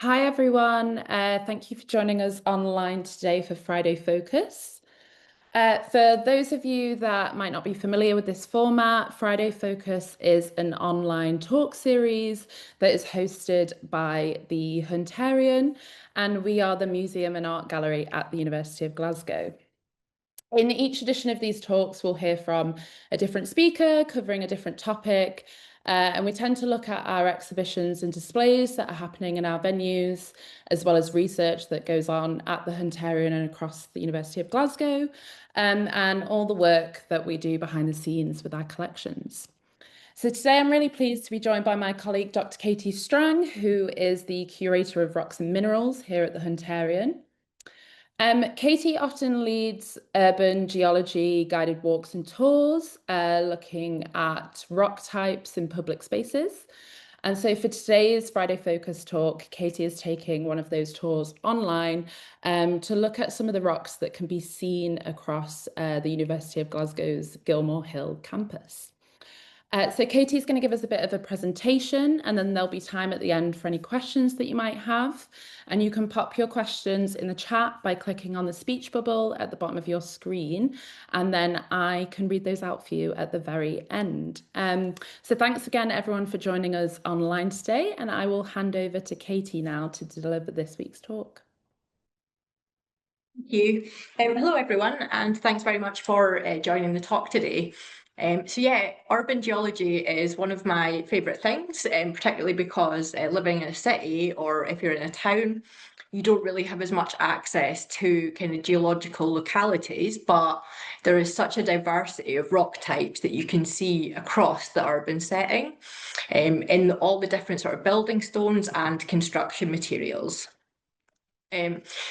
Hi everyone, thank you for joining us online today for Friday Focus. For those of you that might not be familiar with this format, Friday Focus is an online talk series that is hosted by the Hunterian, and we are the museum and art gallery at the University of Glasgow. In each edition of these talks, we'll hear from a different speaker covering a different topic. And we tend to look at our exhibitions and displays that are happening in our venues, as well as research that goes on at the Hunterian and across the University of Glasgow, and all the work that we do behind the scenes with our collections. So today I'm really pleased to be joined by my colleague, Dr. Katie Strang, who is the Curator of Rocks and Minerals here at the Hunterian. Katie often leads urban geology guided walks and tours, looking at rock types in public spaces. And so for today's Friday Focus talk, Katie is taking one of those tours online to look at some of the rocks that can be seen across the University of Glasgow's Gilmorehill campus. So Katie's going to give us a bit of a presentation, and then there'll be time at the end for any questions that you might have. And you can pop your questions in the chat by clicking on the speech bubble at the bottom of your screen, and then I can read those out for you at the very end. So thanks again, everyone, for joining us online today, and I will hand over to Katie now to deliver this week's talk. Thank you. Hello, everyone, and thanks very much for joining the talk today. Urban geology is one of my favourite things, particularly because living in a city or if you're in a town, you don't really have as much access to kind of geological localities, but there is such a diversity of rock types that you can see across the urban setting in all the different sort of building stones and construction materials.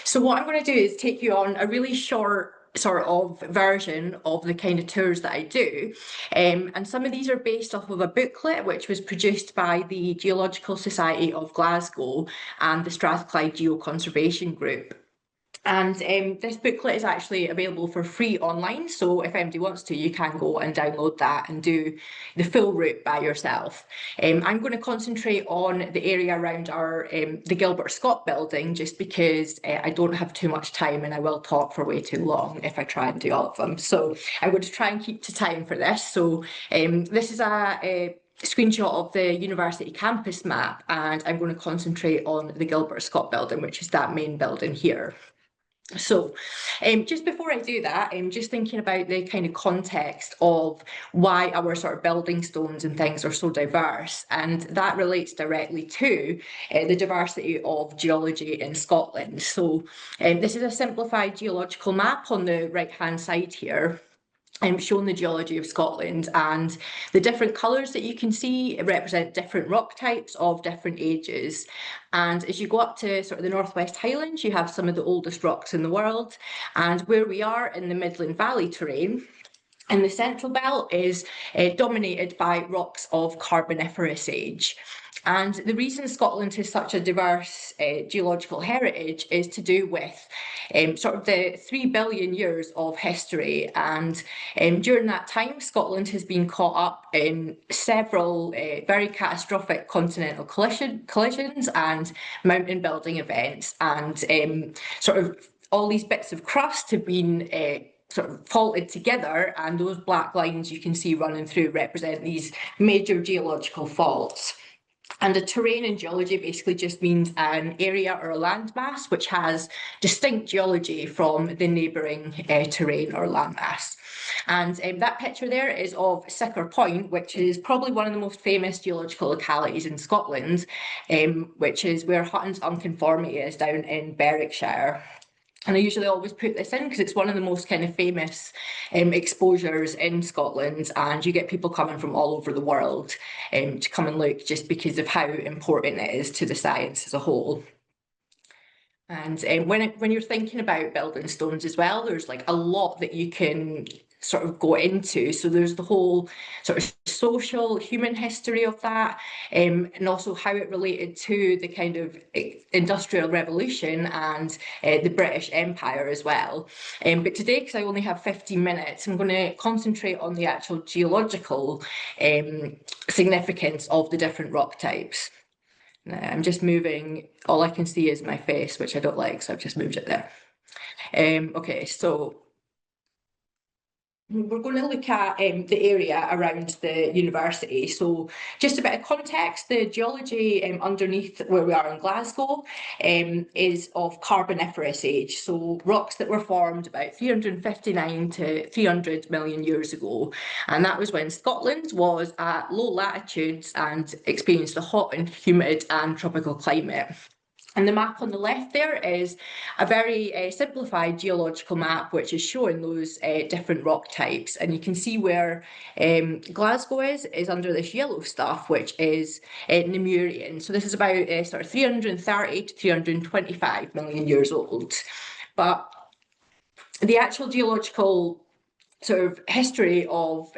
So what I'm going to do is take you on a really short sort of version of the kind of tours that I do. And some of these are based off of a booklet which was produced by the Geological Society of Glasgow and the Strathclyde Geoconservation Group. And this booklet is actually available for free online. So if anybody wants to, you can go and download that and do the full route by yourself. I'm going to concentrate on the area around our the Gilbert Scott building, just because I don't have too much time and I will talk for way too long if I try and do all of them. So I'm going to try and keep to time for this. So this is a screenshot of the university campus map, and I'm going to concentrate on the Gilbert Scott building, which is that main building here. So just before I do that, I'm just thinking about the kind of context of why our sort of building stones and things are so diverse, and that relates directly to the diversity of geology in Scotland. So this is a simplified geological map on the right-hand side here. Shown the geology of Scotland, and the different colours that you can see represent different rock types of different ages. And as you go up to sort of the Northwest Highlands, you have some of the oldest rocks in the world. And where we are in the Midland Valley terrain, and the central belt is dominated by rocks of carboniferous age. And the reason Scotland has such a diverse geological heritage is to do with sort of the 3 billion years of history. And during that time, Scotland has been caught up in several very catastrophic continental collisions and mountain building events. And sort of all these bits of crust have been sort of faulted together, and those black lines you can see running through represent these major geological faults. And a terrain in geology basically just means an area or a landmass which has distinct geology from the neighbouring terrain or landmass. And that picture there is of Sicker Point, which is probably one of the most famous geological localities in Scotland, which is where Hutton's Unconformity is down in Berwickshire. And I usually always put this in because it's one of the most kind of famous exposures in Scotland, and you get people coming from all over the world to come and look, just because of how important it is to the science as a whole. And when you're thinking about building stones as well, there's like a lot that you can sort of go into. So there's the whole sort of social human history of that, and also how it related to the kind of industrial revolution and the British Empire as well. But today, because I only have 15 minutes, I'm going to concentrate on the actual geological significance of the different rock types. I'm just moving, all I can see is my face, which I don't like, so I've just moved it there. Okay, so we're going to look at the area around the university. So just a bit of context, the geology underneath where we are in Glasgow is of carboniferous age. So rocks that were formed about 359 to 300 million years ago. And that was when Scotland was at low latitudes and experienced a hot and humid and tropical climate. And the map on the left there is a very simplified geological map, which is showing those different rock types. And you can see where Glasgow is under this yellow stuff, which is Lemurian. So this is about sort of 330 to 325 million years old. But the actual geological sort of history of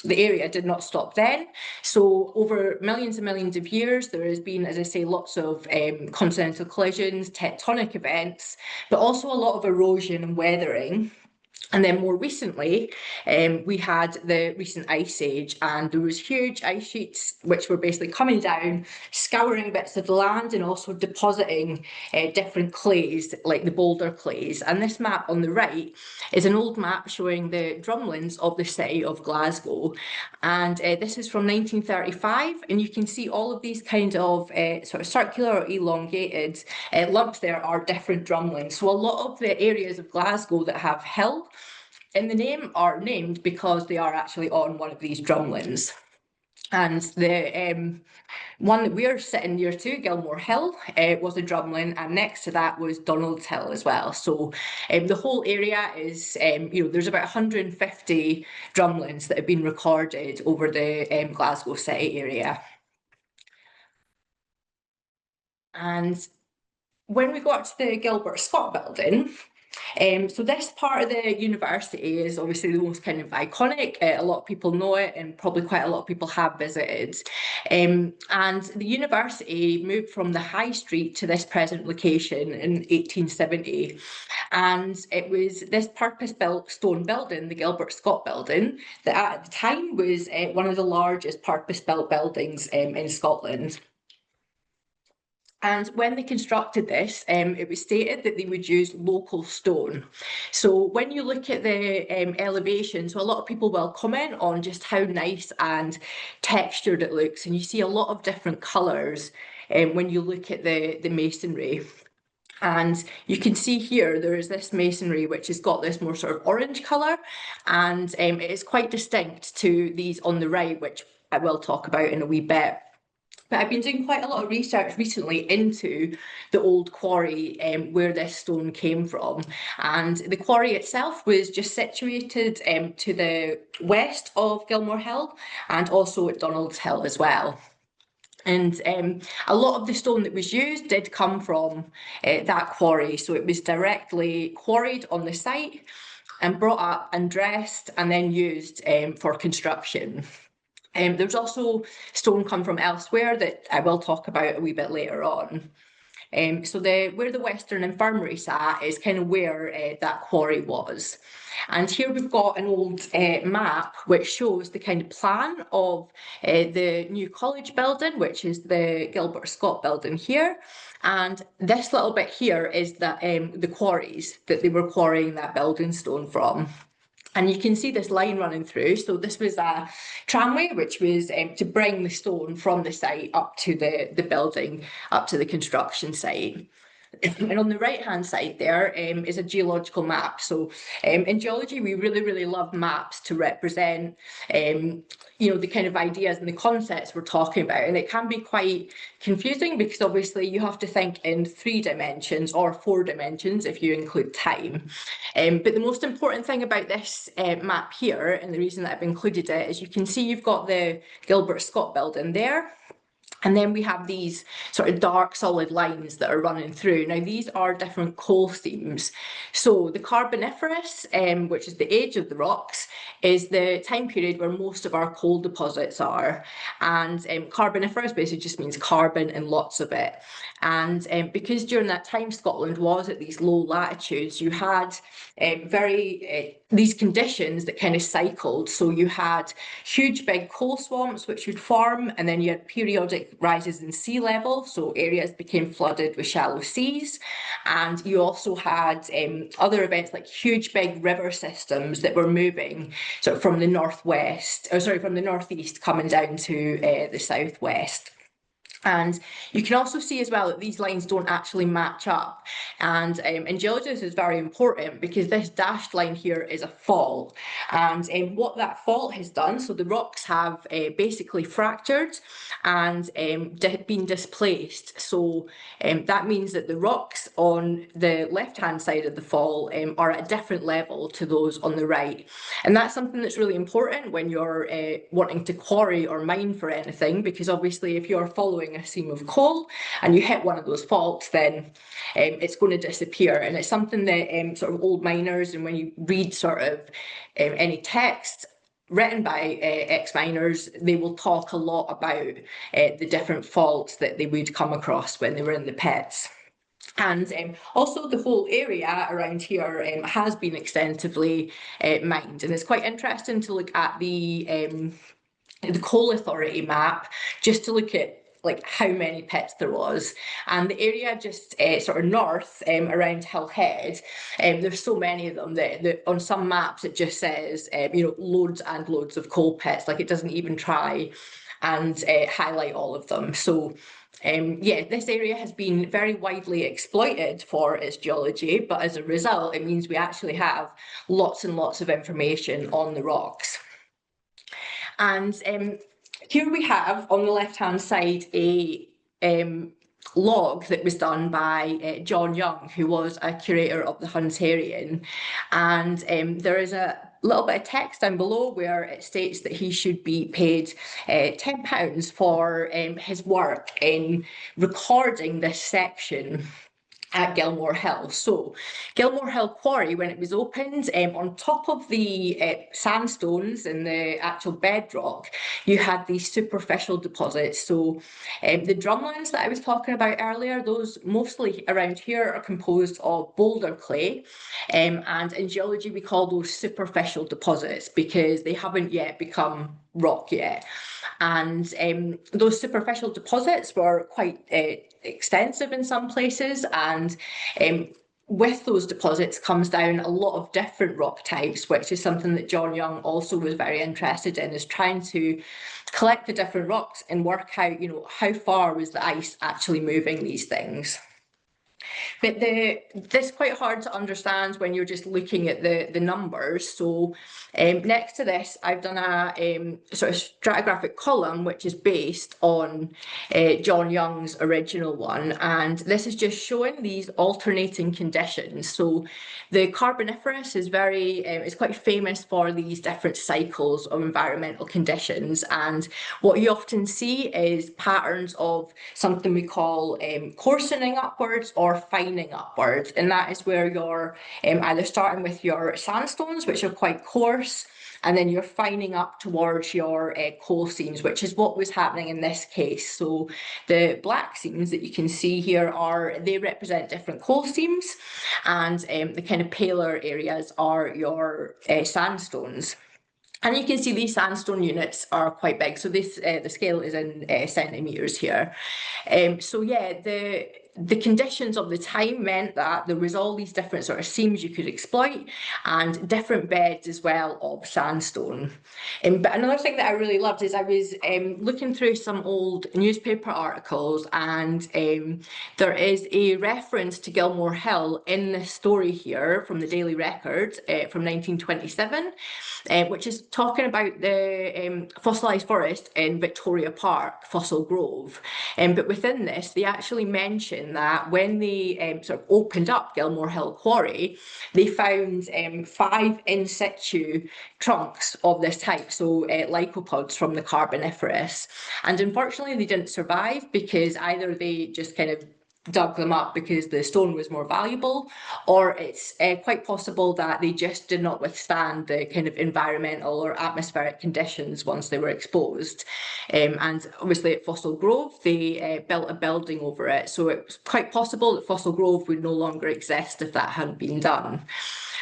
the area did not stop then. So over millions and millions of years, there has been, as I say, lots of continental collisions, tectonic events, but also a lot of erosion and weathering. And then more recently, we had the recent ice age, and there was huge ice sheets which were basically coming down, scouring bits of the land and also depositing different clays, like the boulder clays. And this map on the right is an old map showing the drumlins of the city of Glasgow. And this is from 1935, and you can see all of these kind of sort of circular or elongated lumps there are different drumlins. So a lot of the areas of Glasgow that have hill in the name are named because they are actually on one of these drumlins. And the one that we're sitting near to, Gilmorehill, was a drumlin, and next to that was Donald's Hill as well. So the whole area is, there's about 150 drumlins that have been recorded over the Glasgow city area. And when we got to the Gilbert Scott building, so this part of the university is obviously the most kind of iconic. A lot of people know it, and probably quite a lot of people have visited. And the university moved from the high street to this present location in 1870. And it was this purpose-built stone building, the Gilbert Scott building, that at the time was one of the largest purpose-built buildings in Scotland. And when they constructed this, it was stated that they would use local stone. So when you look at the elevation, so a lot of people will comment on just how nice and textured it looks. And you see a lot of different colours when you look at the masonry. And you can see here, there is this masonry which has got this more sort of orange colour, and it is quite distinct to these on the right, which I will talk about in a wee bit. But I've been doing quite a lot of research recently into the old quarry where this stone came from. And the quarry itself was just situated to the west of Gilmorehill and also at Donald's Hill as well. And a lot of the stone that was used did come from that quarry. So it was directly quarried on the site and brought up and dressed and then used for construction. There's also stone come from elsewhere that I will talk about a wee bit later on. So where the Western Infirmary sat is kind of where that quarry was. And here we've got an old map which shows the kind of plan of the new college building, which is the Gilbert Scott building here. And this little bit here is the quarries that they were quarrying that building stone from. And you can see this line running through. So this was a tramway, which was to bring the stone from the site up to the building, up to the construction site. And on the right-hand side there is a geological map. So in geology, we really, really love maps to represent, the kind of ideas and the concepts we're talking about. And it can be quite confusing because obviously you have to think in 3 dimensions or 4 dimensions if you include time. But the most important thing about this map here, and the reason that I've included it, is you can see you've got the Gilbert Scott building there. And then we have these sort of dark solid lines that are running through. Now these are different coal seams. So the carboniferous, which is the age of the rocks, is the time period where most of our coal deposits are. And carboniferous basically just means carbon and lots of it. And because during that time Scotland was at these low latitudes, you had very these conditions that kind of cycled. So you had huge big coal swamps which would form, and then you had periodic rises in sea level, so areas became flooded with shallow seas. And you also had other events like huge big river systems that were moving sort of from the from the northeast coming down to the southwest. And you can also see as well that these lines don't actually match up. And in geology, this is very important because this dashed line here is a fault. And what that fault has done, so the rocks have basically fractured and been displaced. So that means that the rocks on the left-hand side of the fault are at a different level to those on the right. And that's something that's really important when you're wanting to quarry or mine for anything, because obviously if you're following a seam of coal and you hit one of those faults, then it's going to disappear. And it's something that sort of old miners, and when you read sort of any text written by ex-miners, they will talk a lot about the different faults that they would come across when they were in the pits. And also the whole area around here has been extensively mined, and it's quite interesting to look at the Coal Authority map just to look at like how many pits there was. And the area just sort of north around Hill Head, there's so many of them that on some maps it just says loads and loads of coal pits, like it doesn't even try and highlight all of them. So yeah, this area has been very widely exploited for its geology, but as a result, it means we actually have lots and lots of information on the rocks. And here we have on the left-hand side a log that was done by John Young, who was a curator of the Hunterian. And there is a little bit of text down below where it states that he should be paid £10 for his work in recording this section at Gilmorehill. So Gilmorehill quarry, when it was opened, on top of the sandstones and the actual bedrock, you had these superficial deposits. So the drumlins that I was talking about earlier, those mostly around here are composed of boulder clay, and in geology we call those superficial deposits because they haven't yet become rock yet. And those superficial deposits were quite extensive in some places, and with those deposits comes down a lot of different rock types, which is something that John Young also was very interested in, is trying to collect the different rocks and work out, how far was the ice actually moving these things. But this is quite hard to understand when you're just looking at the numbers. So next to this, I've done a sort of stratigraphic column, which is based on John Young's original one. And this is just showing these alternating conditions. So the carboniferous is is quite famous for these different cycles of environmental conditions. And what you often see is patterns of something we call coarsening upwards or fining upwards. And that is where you're either starting with your sandstones, which are quite coarse, and then you're fining up towards your coal seams, which is what was happening in this case. So the black seams that you can see here they represent different coal seams, and the kind of paler areas are your sandstones. And you can see these sandstone units are quite big. So this the scale is in centimetres here. So yeah, the conditions of the time meant that there was all these different sort of seams you could exploit and different beds as well of sandstone. But another thing that I really loved is I was looking through some old newspaper articles, and there is a reference to Gilmorehill in this story here from the Daily Record from 1927, which is talking about the fossilised forest in Victoria Park, Fossil Grove. But within this, they actually mention that when they sort of opened up Gilmorehill Quarry, they found 5 in situ trunks of this type, so lycopods from the Carboniferous. And unfortunately, they didn't survive because either they just kind of dug them up because the stone was more valuable, or it's quite possible that they just did not withstand the kind of environmental or atmospheric conditions once they were exposed. And obviously at Fossil Grove, they built a building over it, so it was quite possible that Fossil Grove would no longer exist if that hadn't been done.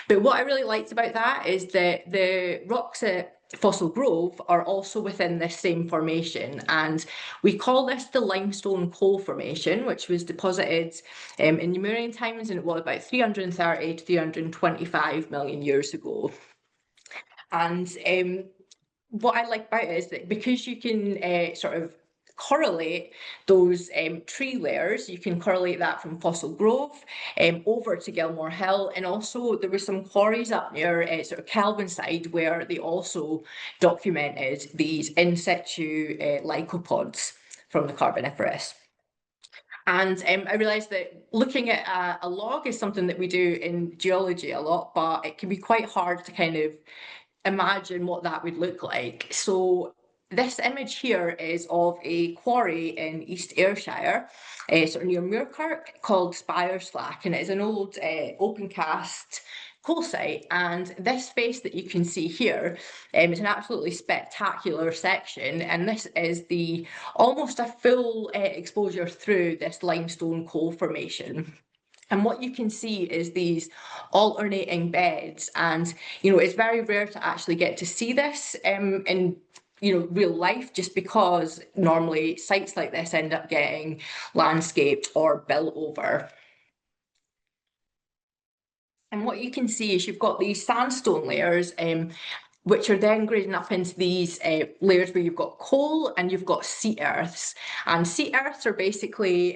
But what I really liked about that is that the rocks at Fossil Grove are also within this same formation, and we call this the limestone coal formation, which was deposited in Lemurian times, and it was about 330 to 325 million years ago. And what I like about it is that because you can sort of correlate those tree layers, you can correlate that from Fossil Grove over to Gilmorehill, and also there were some quarries up near sort of Kelvinside where they also documented these in situ lycopods from the Carboniferous. And I realised that looking at a log is something that we do in geology a lot, but it can be quite hard to kind of imagine what that would look like. So this image here is of a quarry in East Ayrshire, sort of near Muirkirk, called Spireslack, and it is an old open cast coal site. And this face that you can see here is an absolutely spectacular section, and this is the almost a full exposure through this limestone coal formation. And what you can see is these alternating beds, and it's very rare to actually get to see this in real life, just because normally sites like this end up getting landscaped or built over. And what you can see is you've got these sandstone layers, which are then grading up into these layers where you've got coal and you've got seat earths. And seat earths are basically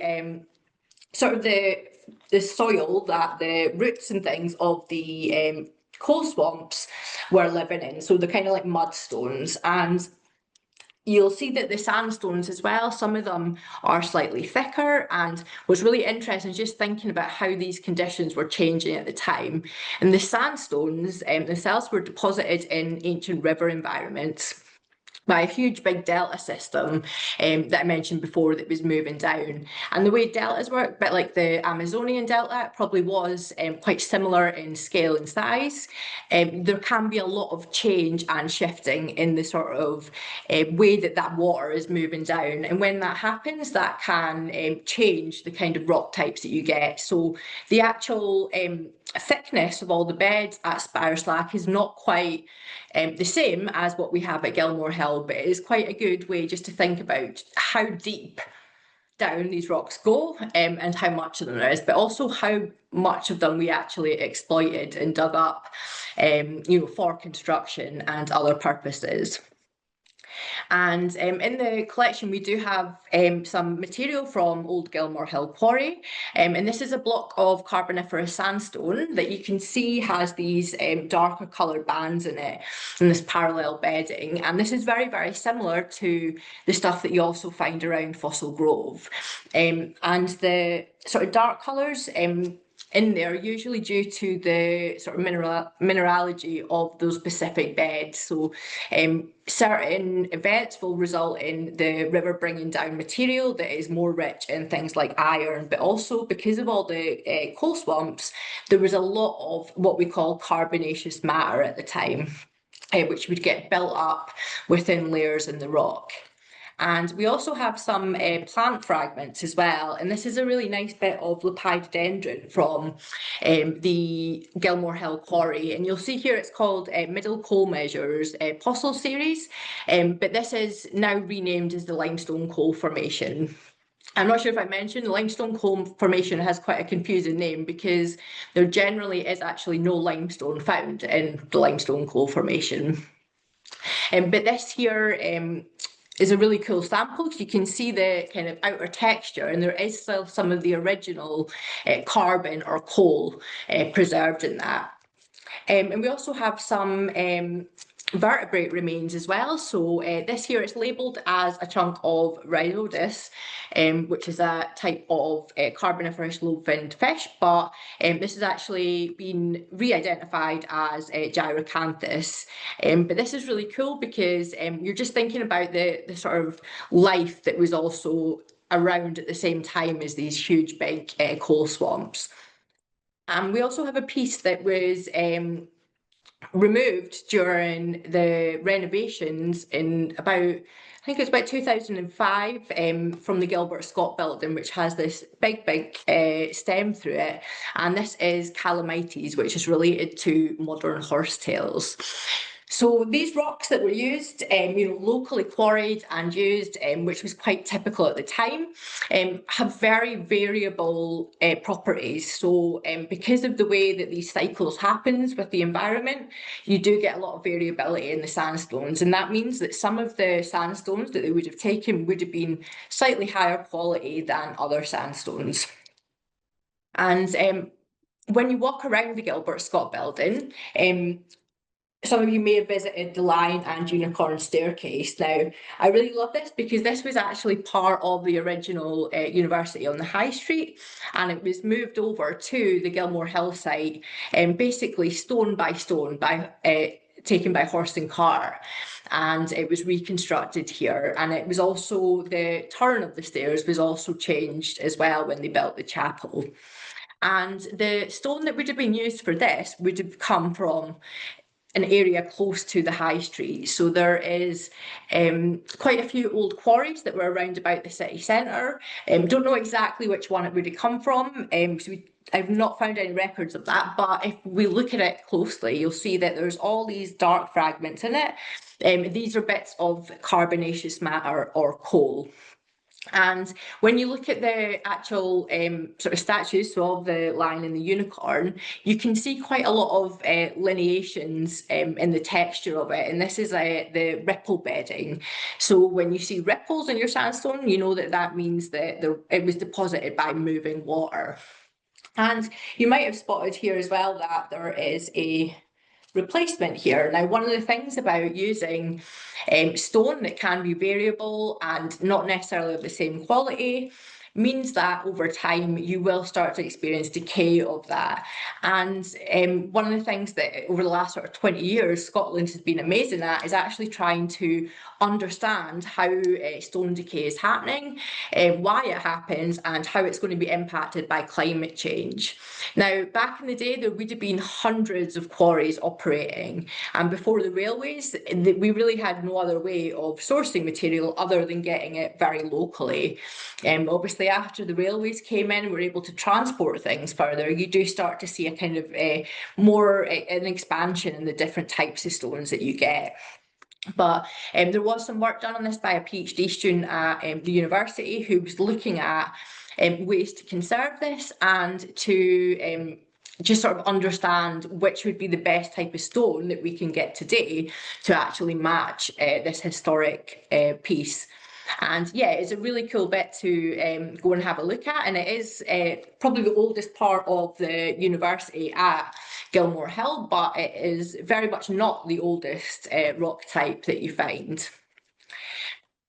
sort of the soil that the roots and things of the coal swamps were living in. So they're kind of like mudstones. And you'll see that the sandstones as well, some of them are slightly thicker. And what's really interesting is just thinking about how these conditions were changing at the time. And the sandstones themselves were deposited in ancient river environments by a huge big delta system that I mentioned before that was moving down. And the way deltas work, a bit like the Amazonian delta, it probably was quite similar in scale and size. There can be a lot of change and shifting in the sort of way that that water is moving down. And when that happens, that can change the kind of rock types that you get. So the actual thickness of all the beds at Spireslack is not quite the same as what we have at Gilmorehill, but it is quite a good way just to think about how deep down these rocks go and how much of them there is, but also how much of them we actually exploited and dug up for construction and other purposes. And in the collection, we do have some material from Old Gilmorehill Quarry. And this is a block of carboniferous sandstone that you can see has these darker coloured bands in it and this parallel bedding. And this is very, very similar to the stuff that you also find around Fossil Grove. And the sort of dark colours in there, usually due to the sort of mineralogy of those specific beds. So certain events will result in the river bringing down material that is more rich in things like iron, but also because of all the coal swamps, there was a lot of what we call carbonaceous matter at the time, which would get built up within layers in the rock. And we also have some plant fragments as well. And this is a really nice bit of lepidodendron from the Gilmorehill Quarry. And you'll see here it's called Middle Coal Measures Fossil Series. But this is now renamed as the Limestone Coal Formation. I'm not sure if I mentioned, the limestone coal formation has quite a confusing name because there generally is actually no limestone found in the limestone coal formation. But this here is a really cool sample because you can see the kind of outer texture, and there is still some of the original carbon or coal preserved in that. And we also have some vertebrate remains as well. So this here is labelled as a chunk of Rhizodus, which is a type of carboniferous lobe-finned fish, but this has actually been re-identified as Gyrocanthus. But this is really cool because you're just thinking about the sort of life that was also around at the same time as these huge big coal swamps. And we also have a piece that was removed during the renovations in about, I think it was about 2005, from the Gilbert Scott building, which has this big stem through it. And this is calamites, which is related to modern horsetails. So these rocks that were used, locally quarried and used, which was quite typical at the time, have very variable properties. So because of the way that these cycles happens with the environment, you do get a lot of variability in the sandstones. And that means that some of the sandstones that they would have taken would have been slightly higher quality than other sandstones. And when you walk around the Gilbert Scott building, some of you may have visited the Lion and Unicorn staircase. Now, I really love this because this was actually part of the original university on the High Street, and it was moved over to the Gilmorehill site, basically stone by stone, taken by horse and car, and it was reconstructed here. And it was also, the turn of the stairs was also changed as well when they built the chapel. And the stone that would have been used for this would have come from an area close to the high street. So there is quite a few old quarries that were around about the city centre. Don't know exactly which one it would have come from. I've not found any records of that, but if we look at it closely, you'll see that there's all these dark fragments in it. These are bits of carbonaceous matter or coal. And when you look at the actual sort of statues, so of the lion and the unicorn, you can see quite a lot of lineations in the texture of it. And this is the ripple bedding. So when you see ripples in your sandstone, you know that that means that it was deposited by moving water. And you might have spotted here as well that there is a replacement here. Now, one of the things about using stone that can be variable and not necessarily of the same quality means that over time you will start to experience decay of that. And one of the things that over the last sort of 20 years Scotland has been amazing at is actually trying to understand how stone decay is happening, why it happens, and how it's going to be impacted by climate change. Now, back in the day, there would have been hundreds of quarries operating, and before the railways, we really had no other way of sourcing material other than getting it very locally. Obviously, after the railways came in, we're able to transport things further. You do start to see a kind of more an expansion in the different types of stones that you get. But there was some work done on this by a PhD student at the university who was looking at ways to conserve this and to just sort of understand which would be the best type of stone that we can get today to actually match this historic piece. And yeah, it's a really cool bit to go and have a look at, and it is probably the oldest part of the university at Gilmorehill, but it is very much not the oldest rock type that you find.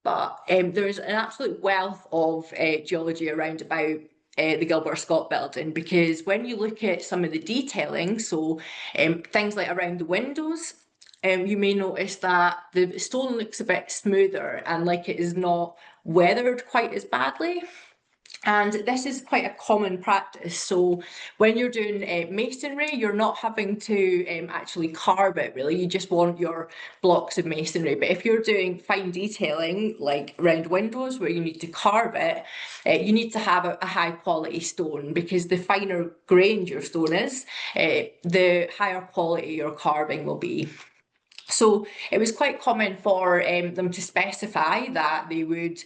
But there's an absolute wealth of geology around about the Gilbert Scott building, because when you look at some of the detailing, so things like around the windows, you may notice that the stone looks a bit smoother and like it is not weathered quite as badly. And this is quite a common practice. So when you're doing masonry, you're not having to actually carve it, really. You just want your blocks of masonry. But if you're doing fine detailing, like around windows where you need to carve it, you need to have a high quality stone, because the finer grained your stone is, the higher quality your carving will be. So it was quite common for them to specify that they would,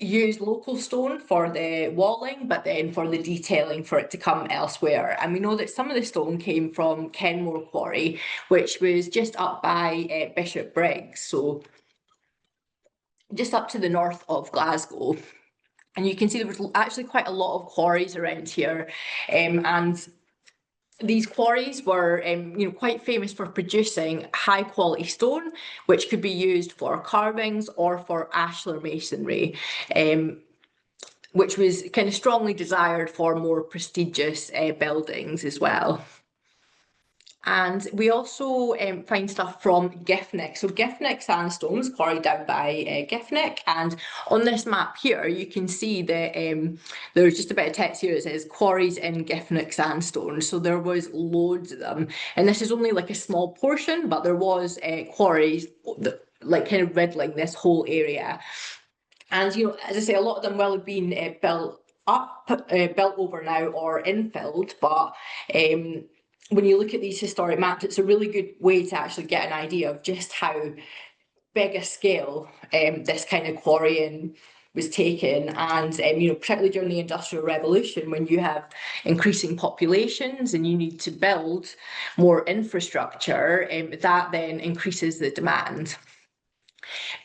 use local stone for the walling, but then for the detailing for it to come elsewhere. And we know that some of the stone came from Kenmore Quarry, which was just up by Bishop Briggs, so just up to the north of Glasgow. And you can see there was actually quite a lot of quarries around here, and these quarries were quite famous for producing high quality stone, which could be used for carvings or for ashlar masonry, which was kind of strongly desired for more prestigious buildings as well. And we also find stuff from Giffnock. So Giffnock sandstone was quarried down by Giffnock. And on this map here, you can see that there's just a bit of text here that says quarries in Giffnock sandstone. So there was loads of them. And this is only like a small portion, but there was quarries like kind of riddling this whole area. And, you know, as I say, a lot of them will have been built over now or infilled, but when you look at these historic maps, it's a really good way to actually get an idea of just how big a scale this kind of quarrying was taken. And you know, particularly during the Industrial Revolution, when you have increasing populations and you need to build more infrastructure, that then increases the demand.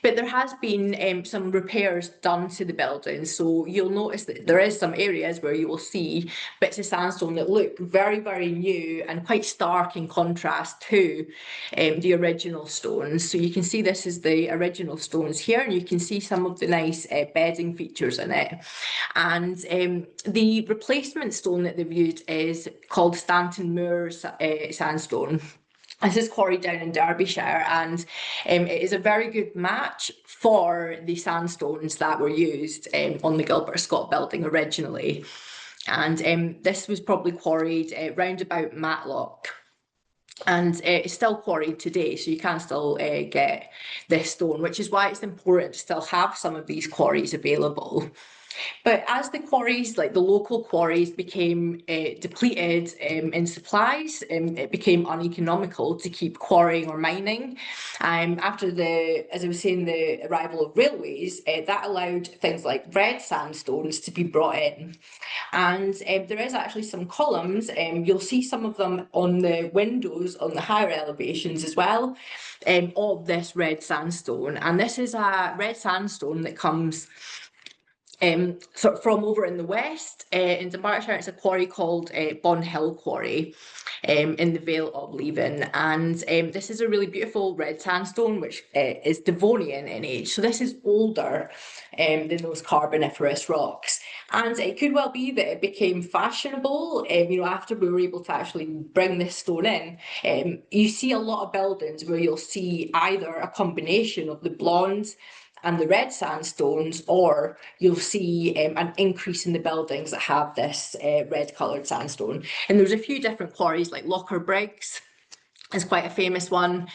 But there has been some repairs done to the building, so you'll notice that there is some areas where you will see bits of sandstone that look very, very new and quite stark in contrast to the original stones. So you can see this is the original stones here, and you can see some of the nice bedding features in it. And the replacement stone that they've used is called Stanton Moor sandstone. This is quarried down in Derbyshire, and it is a very good match for the sandstones that were used on the Gilbert Scott building originally. And this was probably quarried round about Matlock. And it's still quarried today, so you can still get this stone, which is why it's important to still have some of these quarries available. But as the quarries, like the local quarries, became depleted in supplies, it became uneconomical to keep quarrying or mining. After as I was saying, the arrival of railways, that allowed things like red sandstones to be brought in. And there is actually some columns, you'll see some of them on the windows on the higher elevations as well, of this red sandstone. And this is a red sandstone that comes sort of from over in the west, in Dumbartonshire. It's a quarry called Hill Quarry in the Vale of Leven. And this is a really beautiful red sandstone, which is Devonian in age. So this is older than those carboniferous rocks. And it could well be that it became fashionable, you know, after we were able to actually bring this stone in. You see a lot of buildings where you'll see either a combination of the blondes and the red sandstones, or you'll see an increase in the buildings that have this red coloured sandstone. And there's a few different quarries, like Locher Briggs is quite a famous one,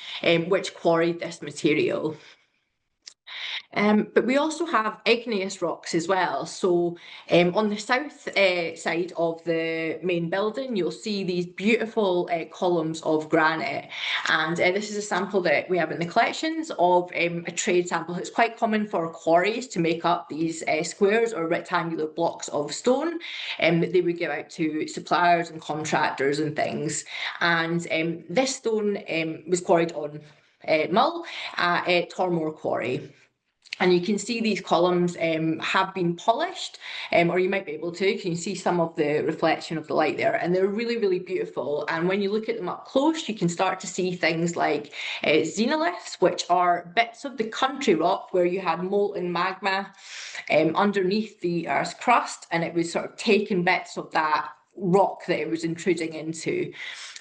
which quarried this material. But we also have igneous rocks as well. So on the south side of the main building, you'll see these beautiful columns of granite. And this is a sample that we have in the collections of a trade sample. It's quite common for quarries to make up these squares or rectangular blocks of stone that they would give out to suppliers and contractors and things. And this stone was quarried on Mull at Tormore Quarry. And you can see these columns have been polished, or you might be able to. You can see some of the reflection of the light there, and they're really, really beautiful. And when you look at them up close, you can start to see things like xenoliths, which are bits of the country rock where you had molten magma underneath the Earth's crust, and it was sort of taking bits of that rock that it was intruding into.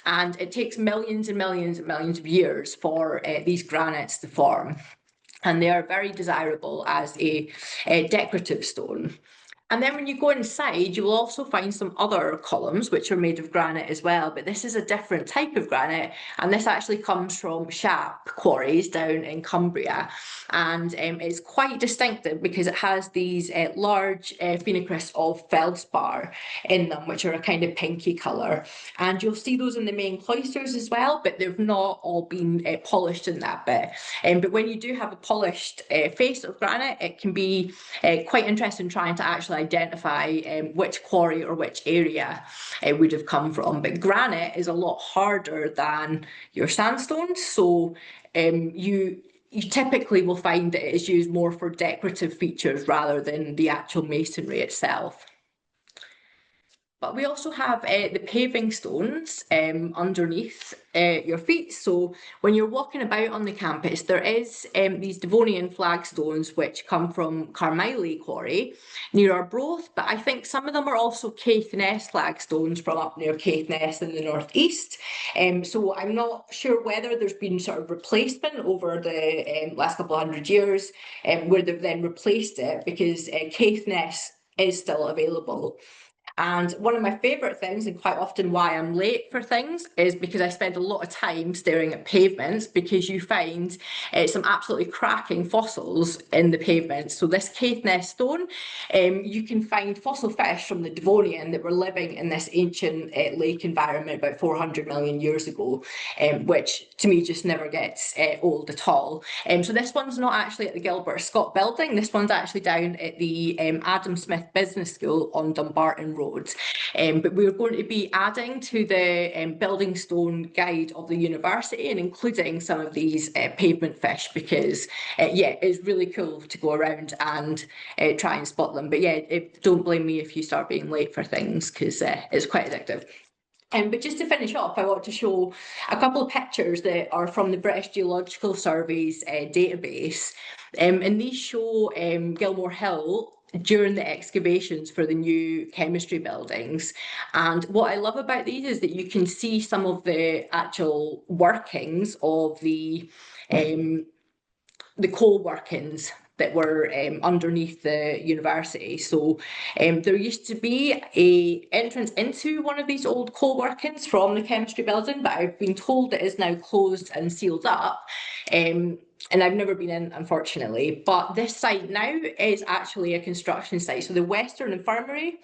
And it takes millions and millions and millions of years for these granites to form. And they are very desirable as a decorative stone. And then when you go inside, you will also find some other columns which are made of granite as well, but this is a different type of granite, and this actually comes from Shap quarries down in Cumbria. And it's quite distinctive because it has these large phenocrysts of feldspar in them, which are a kind of pinky colour. And you'll see those in the main cloisters as well, but they've not all been polished in that bit. But when you do have a polished face of granite, it can be quite interesting trying to actually identify which quarry or which area it would have come from. But granite is a lot harder than your sandstones, so you typically will find that it is used more for decorative features rather than the actual masonry itself. But we also have the paving stones underneath your feet. So when you're walking about on the campus, there is these Devonian flagstones which come from Carmily Quarry near Arbroath, but I think some of them are also Caithness flagstones from up near Caithness in the northeast. So I'm not sure whether there's been sort of replacement over the last couple of hundred years where they've then replaced it, because Caithness is still available. And one of my favourite things, and quite often why I'm late for things, is because I spend a lot of time staring at pavements, because you find some absolutely cracking fossils in the pavements. So this Caithness stone, you can find fossil fish from the Devonian that were living in this ancient lake environment about 400 million years ago, which to me just never gets old at all. So this one's not actually at the Gilbert Scott building. This one's actually down at the Adam Smith Business School on Dumbarton Road. But we're going to be adding to the building stone guide of the university and including some of these pavement fish, because yeah, it's really cool to go around and try and spot them. But yeah, don't blame me if you start being late for things, because it's quite addictive. But just to finish off, I want to show a couple of pictures that are from the British Geological Survey's database. And these show Gilmorehill during the excavations for the new chemistry buildings. And what I love about these is that you can see some of the actual workings of the coal workings that were underneath the university. So there used to be a entrance into one of these old coal workings from the chemistry building, but I've been told it is now closed and sealed up. And I've never been in, unfortunately. But this site now is actually a construction site. So the Western Infirmary,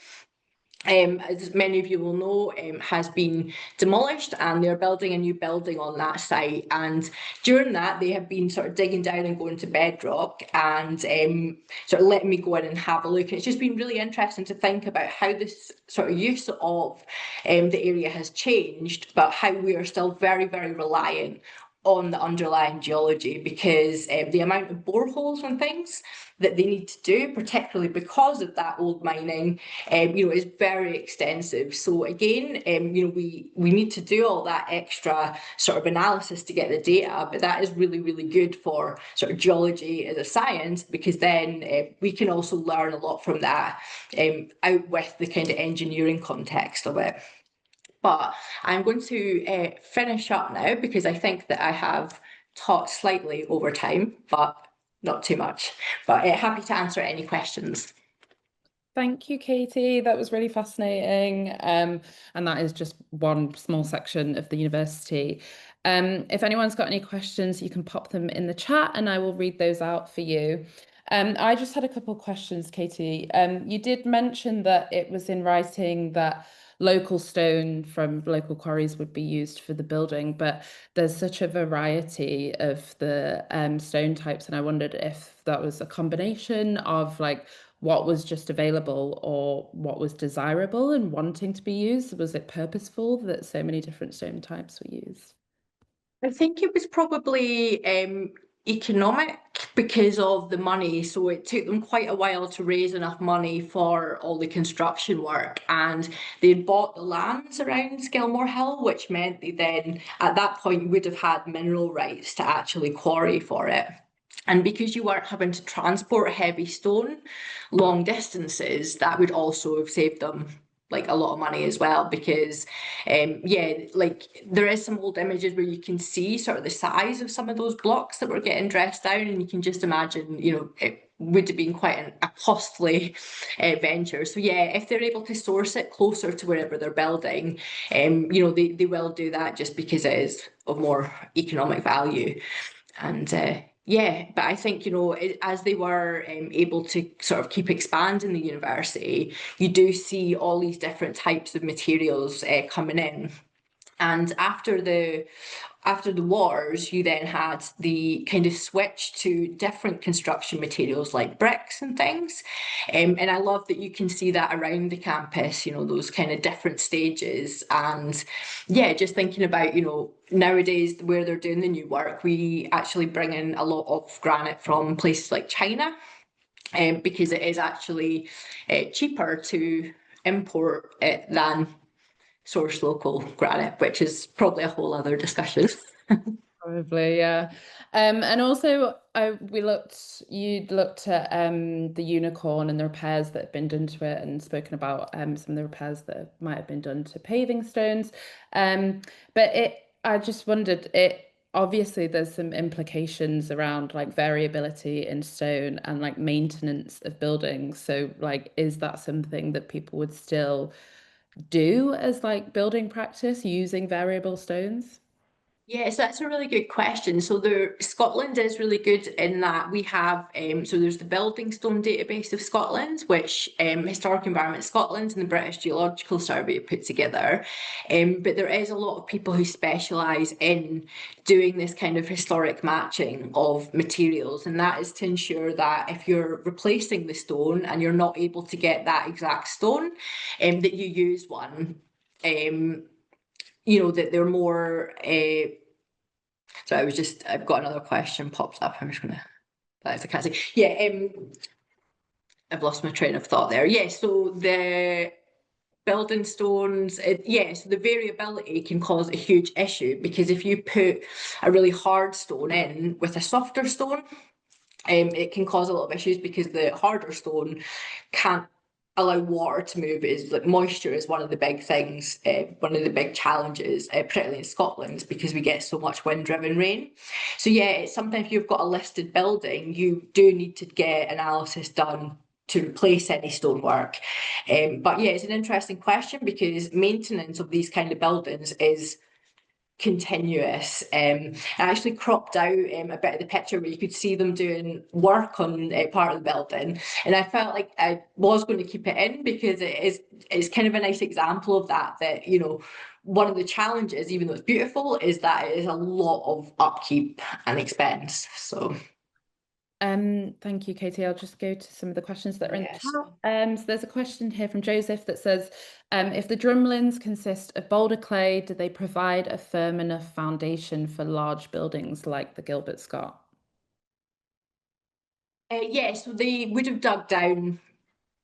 as many of you will know, has been demolished, and they're building a new building on that site. And during that, they have been sort of digging down and going to bedrock and sort of letting me go in and have a look. And it's just been really interesting to think about how this sort of use of the area has changed, but how we are still very, very reliant on the underlying geology, because the amount of boreholes and things that they need to do, particularly because of that old mining, is very extensive. So again, we need to do all that extra sort of analysis to get the data, but that is really, really good for sort of geology as a science, because then we can also learn a lot from that out with the kind of engineering context of it. But I'm going to finish up now, because I think that I have talked slightly over time, but not too much. But happy to answer any questions. Thank you, Katie. That was really fascinating. And that is just one small section of the university. If anyone's got any questions, you can pop them in the chat and I will read those out for you. I just had a couple of questions, Katie. You did mention that it was in writing that local stone from local quarries would be used for the building, but there's such a variety of the stone types, and I wondered if that was a combination of like what was just available or what was desirable and wanting to be used. Was it purposeful that so many different stone types were used? I think it was probably economic because of the money. So it took them quite a while to raise enough money for all the construction work. And they had bought the lands around Gilmorehill, which meant they then, at that point, would have had mineral rights to actually quarry for it. And because you weren't having to transport heavy stone long distances, that would also have saved them like a lot of money as well, because yeah, like there is some old images where you can see sort of the size of some of those blocks that were getting dressed down, and you can just imagine, it would have been quite a costly venture. So yeah, if they're able to source it closer to wherever they're building, they will do that just because it is of more economic value. And yeah, but I think, as they were able to sort of keep expanding the university, you do see all these different types of materials coming in. And after the wars, you then had the kind of switch to different construction materials like bricks and things. And I love that you can see that around the campus, those kind of different stages. And yeah, just thinking about, nowadays where they're doing the new work, we actually bring in a lot of granite from places like China, because it is actually cheaper to import it than source local granite, which is probably a whole other discussion. Probably, yeah. And also, you'd looked at the unicorn and the repairs that have been done to it, and spoken about some of the repairs that might have been done to paving stones. But I just wondered, obviously there's some implications around like variability in stone and like maintenance of buildings. So, like, is that something that people would still do as like building practice using variable stones? Yes, that's a really good question. So Scotland is really good in that we have so there's the Building Stone database of Scotland, which Historic Environment Scotland and the British Geological Survey put together. But there is a lot of people who specialise in doing this kind of historic matching of materials, and that is to ensure that if you're replacing the stone and you're not able to get that exact stone, that you use one. That they're more so I've got another question popped up. I'm just gonna, I can't see. Yeah, I've lost my train of thought there. Yeah, so the building stones, so the variability can cause a huge issue, because if you put a really hard stone in with a softer stone, it can cause a lot of issues, because the harder stone can't allow water to move. Is like moisture is one of the big things, one of the big challenges, particularly in Scotland, because we get so much wind-driven rain. So yeah, it's sometimes if you've got a listed building, you do need to get analysis done to replace any stonework. But yeah, it's an interesting question, because maintenance of these kind of buildings is continuous. I actually cropped out a bit of the picture where you could see them doing work on part of the building, and I felt like I was going to keep it in, because it's kind of a nice example of that one of the challenges, even though it's beautiful, is that it is a lot of upkeep and expense. So Thank you, Katie. I'll just go to some of the questions that are in the yes. chat. So there's a question here from Joseph that says, if the drumlins consist of boulder clay, do they provide a firm enough foundation for large buildings like the Gilbert Scott? Yes, so they would have dug down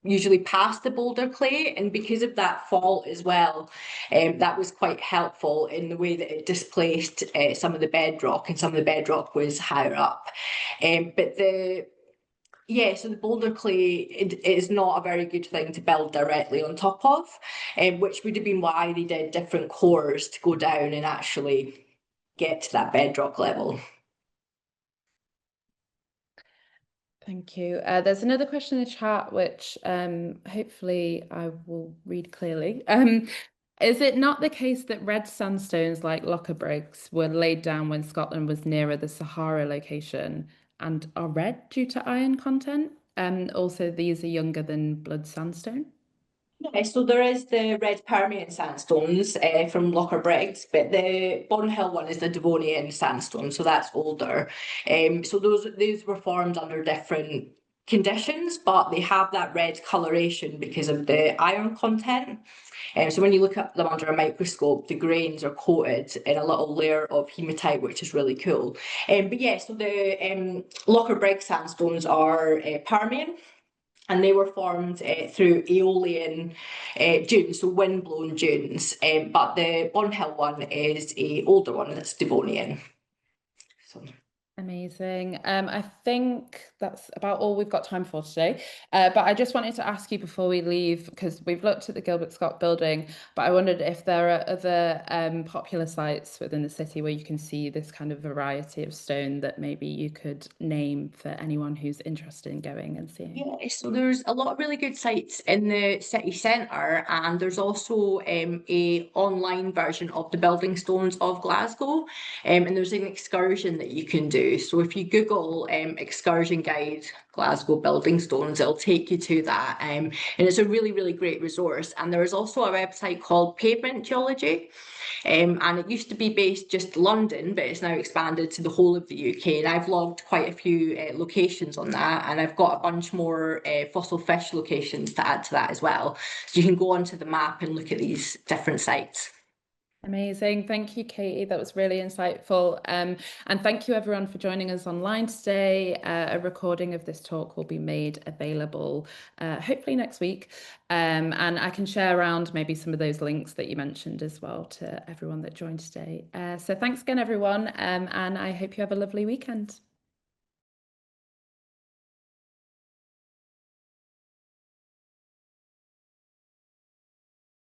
usually past the boulder clay, and because of that fault as well, that was quite helpful in the way that it displaced some of the bedrock, and some of the bedrock was higher up. But so the boulder clay is not a very good thing to build directly on top of, which would have been why they did different cores to go down and actually get to that bedrock level. Thank you. There's another question in the chat, which hopefully I will read clearly. Is it not the case that red sandstones like Locher Briggs were laid down when Scotland was nearer the Sahara location and are red due to iron content? Also, these are younger than blood sandstone. Yeah, so there is the red Permian sandstones from Locher Briggs, but the Bonhill one is the Devonian sandstone, so that's older. So those were formed under different conditions, but they have that red coloration because of the iron content. So when you look at them under a microscope, the grains are coated in a little layer of hematite, which is really cool. But yeah, so the Locher Briggs sandstones are Permian, and they were formed through aeolian dunes, so wind-blown dunes. But the Bonhill one is a older one that's Devonian. So. Amazing. I think that's about all we've got time for today. But I just wanted to ask you before we leave, because we've looked at the Gilbert Scott building, but I wondered if there are other popular sites within the city where you can see this kind of variety of stone that maybe you could name for anyone who's interested in going and seeing. Yeah, so there's a lot of really good sites in the city centre, and there's also a online version of the building stones of Glasgow, and there's an excursion that you can do. So if you Google excursion guide Glasgow building stones, it'll take you to that, and it's a really, really great resource. And there is also a website called Pavement Geology. And it used to be based just London, but it's now expanded to the whole of the UK. And I've logged quite a few locations on that, and I've got a bunch more fossil fish locations to add to that as well. So you can go onto the map and look at these different sites. Amazing. Thank you, Katie. That was really insightful. And thank you everyone for joining us online today. A recording of this talk will be made available hopefully next week. And I can share around maybe some of those links that you mentioned as well to everyone that joined today. So thanks again, everyone. And I hope you have a lovely weekend.